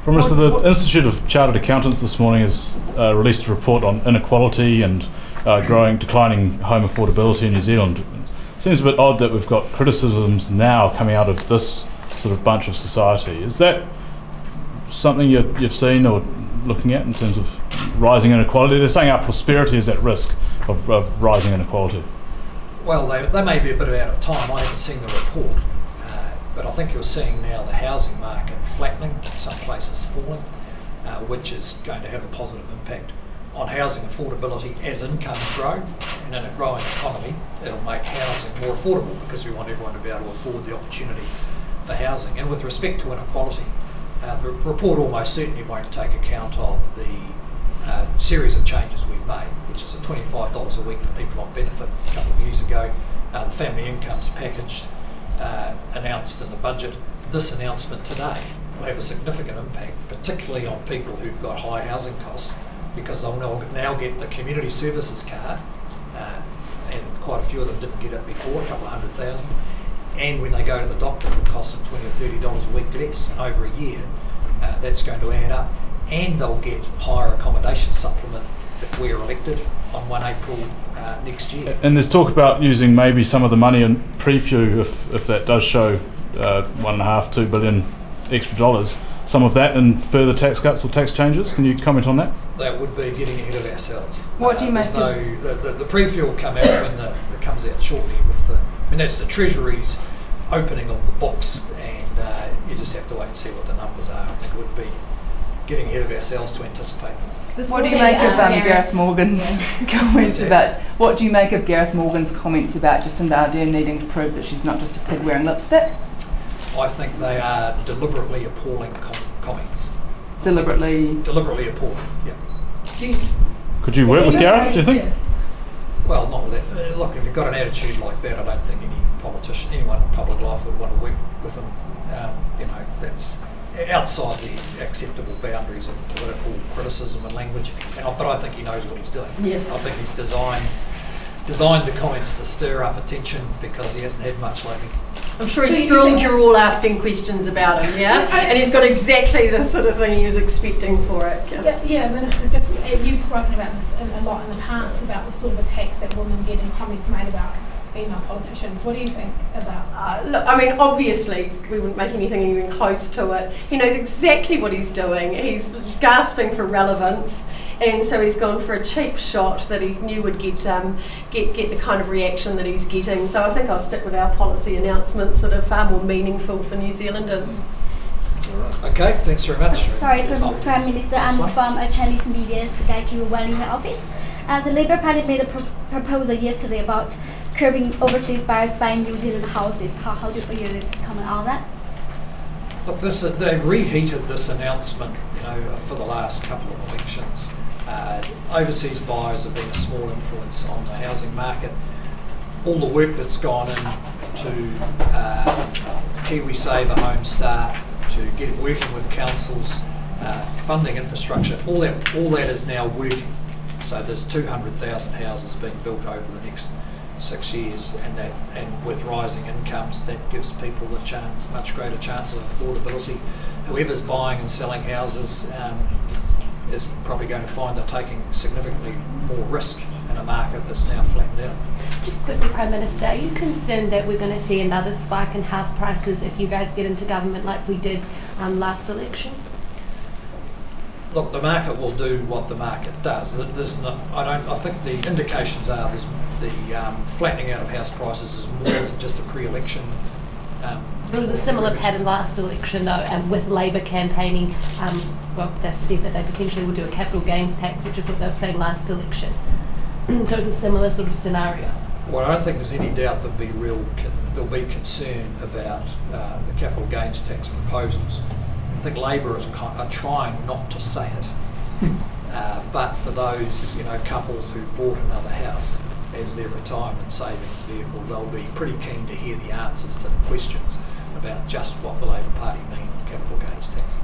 Prime Minister, the Institute of Chartered Accountants this morning has released a report on inequality and declining home affordability in New Zealand. It seems a bit odd that we've got criticisms now coming out of this sort of bunch of society. Is that something you've seen or looking at in terms of rising inequality? They're saying our prosperity is at risk of rising inequality. Well, they may be a bit out of time. I haven't seen the report. But I think you're seeing now the housing market flattening, some places falling, which is going to have a positive impact on housing affordability as incomes grow. And in a growing economy, it'll make housing more affordable because we want everyone to be able to afford the opportunity for housing. And with respect to inequality, the report almost certainly won't take account of the series of changes we've made, which is a $25 a week for people on benefit a couple of years ago, the family incomes packaged, announced in the budget. This announcement today will have a significant impact, particularly on people who've got high housing costs, because they'll now get the community services card, and quite a few of them didn't get it before, a couple of 100,000. And when they go to the doctor, it'll cost them $20 or $30 a week less, and over a year, that's going to add up. And they'll get higher accommodation supplement if we're elected on 1 April next year. And there's talk about using maybe some of the money in preview if that does show $1.5–2 billion extra dollars, some of that in further tax cuts or tax changes. Can you comment on that? That would be getting ahead of ourselves. What do you make of the preview will come out when it comes out shortly with that's the Treasury's opening of the books, and you just have to wait and see what the numbers are. I think it would be getting ahead of ourselves to anticipate them. What do you make of Gareth Morgan's comments about? What do you make of Gareth Morgan's comments about Jacinda Ardern needing to prove that she's not just a pig wearing lipstick? I think they are deliberately appalling comments. Deliberately appalling. Yeah. Could you work with Gareth? Do you think? Well, not with that. Look, if you've got an attitude like that, I don't think any politician, anyone in public life would want to work with them. That's outside the acceptable boundaries of political criticism and language. But I think he knows what he's doing. Yeah. I think he's designed the comments to stir up attention because he hasn't had much lately. I'm sure he's thrilled you're all asking questions about him, yeah? And he's got exactly the sort of thing he was expecting for it. Yeah, Minister, just you've spoken about this a lot in the past about the sort of attacks that women get and comments made about female politicians. What do you think about? Look, I mean, obviously, we wouldn't make anything even close to it. He knows exactly what he's doing. He's gasping for relevance, and so he's gone for a cheap shot that he knew would get the kind of reaction that he's getting. So I think I'll stick with our policy announcements that are far more meaningful for New Zealanders. Okay, thanks very much. Sorry, Prime Minister, I'm from a Chinese media, Sky Q1 in the office. The Labour Party made a proposal yesterday about curbing overseas buyers buying New Zealand houses. How do you comment on that? Look, they've reheated this announcement, for the last couple of elections. Overseas buyers have been a small influence on the housing market. All the work that's gone into KiwiSaver, Home Start, to working with councils, funding infrastructure, all that is now working. So there's 200,000 houses being built over the next 6 years, and with rising incomes, that gives people a much greater chance of affordability. Whoever's buying and selling houses is probably going to find they're taking significantly more risk in a market that's now flattened out. Just quickly, Prime Minister, are you concerned that we're going to see another spike in house prices if you guys get into government like we did last election? Look, the market will do what the market does. I think the indications are the flattening out of house prices is more than just a pre-election. There was a similar pattern last election, though, and with Labour campaigning, they've said that they potentially will do a capital gains tax, which is what they were saying last election. So it's a similar sort of scenario. Well, I don't think there's any doubt there'll be concern about the capital gains tax proposals. I think Labour are trying not to say it, but for those couples who bought another house as their retirement savings vehicle, they'll be pretty keen to hear the answers to the questions about just what the Labour Party mean on capital gains tax.